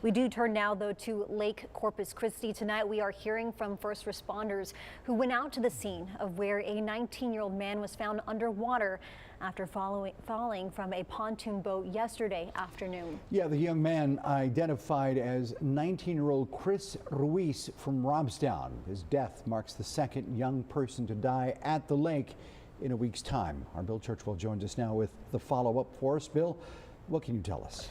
We do turn now, though, to Lake Corpus Christi. Tonight, we are hearing from first responders who went out to the scene of where a 19-year-old man was found underwater after falling from a pontoon boat yesterday afternoon. Yeah, the young man identified as 19-year-old Chris Ruiz from Robstown. His death marks the second young person to die at the lake in a week's time. Our Bill Churchwell joins us now with the follow-up for us. Bill, what can you tell us?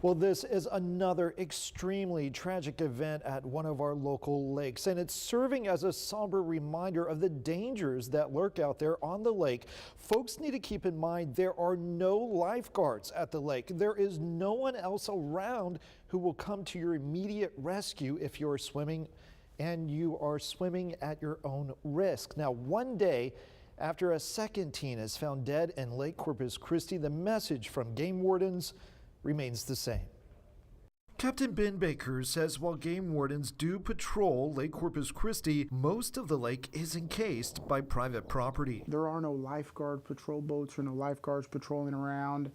Well, this is another extremely tragic event at one of our local lakes, and it's serving as a somber reminder of the dangers that lurk out there on the lake. Folks need to keep in mind there are no lifeguards at the lake. There is no one else around who will come to your immediate rescue if you're swimming, and you are swimming at your own risk. Now, one day after a second teen is found dead in Lake Corpus Christi, the message from game wardens remains the same. Captain Ben Baker says while game wardens do patrol Lake Corpus Christi, most of the lake is encased by private property. There are no lifeguard patrol boats or no lifeguards patrolling around.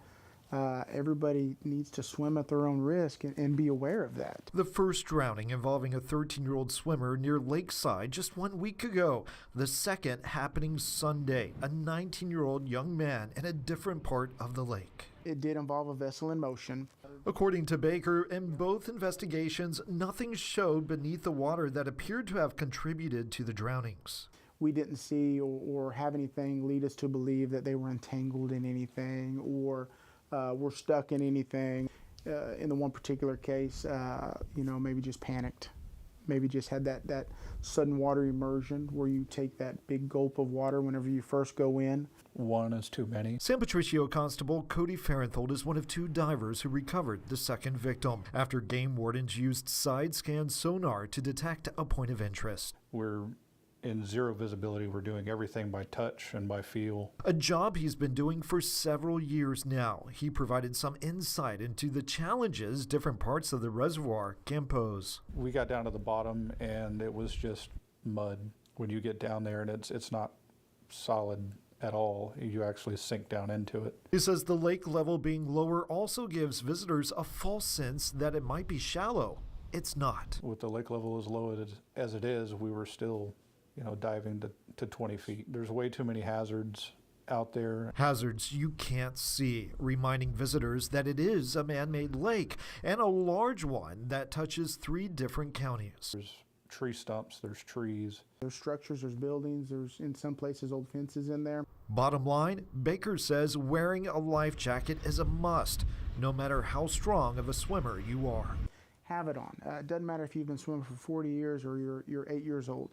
Everybody needs to swim at their own risk and be aware of that. The first drowning involving a 13-year-old swimmer near Lakeside just 1 week ago. The second happening Sunday, a 19-year-old young man in a different part of the lake. It did involve a vessel in motion. According to Baker, in both investigations, nothing showed beneath the water that appeared to have contributed to the drownings. We didn't see or have anything lead us to believe that they were entangled in anything or were stuck in anything. In the one particular case, maybe just panicked. Maybe just had that sudden water immersion where you take that big gulp of water whenever you first go in. One is too many. San Patricio Constable Cody Farenthold is one of two divers who recovered the second victim after game wardens used side scan sonar to detect a point of interest. We're in zero visibility. We're doing everything by touch and by feel. A job he's been doing for several years now. He provided some insight into the challenges different parts of the reservoir can pose. We got down to the bottom and it was just mud. When you get down there and it's not solid at all, you actually sink down into it. He says the lake level being lower also gives visitors a false sense that it might be shallow. It's not. With the lake level as low as it is, we were still diving to 20 feet. There's way too many hazards out there. Hazards you can't see, reminding visitors that it is a man-made lake and a large one that touches 3 different counties. There's tree stumps, there's trees. There's structures, there's buildings, there's in some places old fences in there. Bottom line, Baker says wearing a life jacket is a must, no matter how strong of a swimmer you are. Have it on. It doesn't matter if you've been swimming for 40 years or you're 8 years old.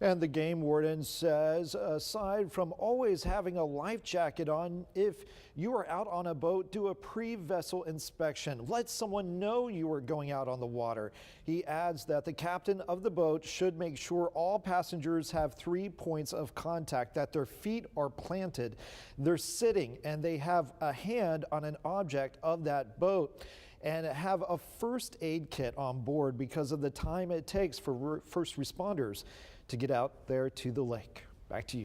And the game warden says, aside from always having a life jacket on, if you are out on a boat, do a pre-vessel inspection. Let someone know you are going out on the water. He adds that the captain of the boat should make sure all passengers have 3 points of contact, that their feet are planted, they're sitting, and they have a hand on an object of that boat, and have a first aid kit on board because of the time it takes for first responders to get out there to the lake. Back to you.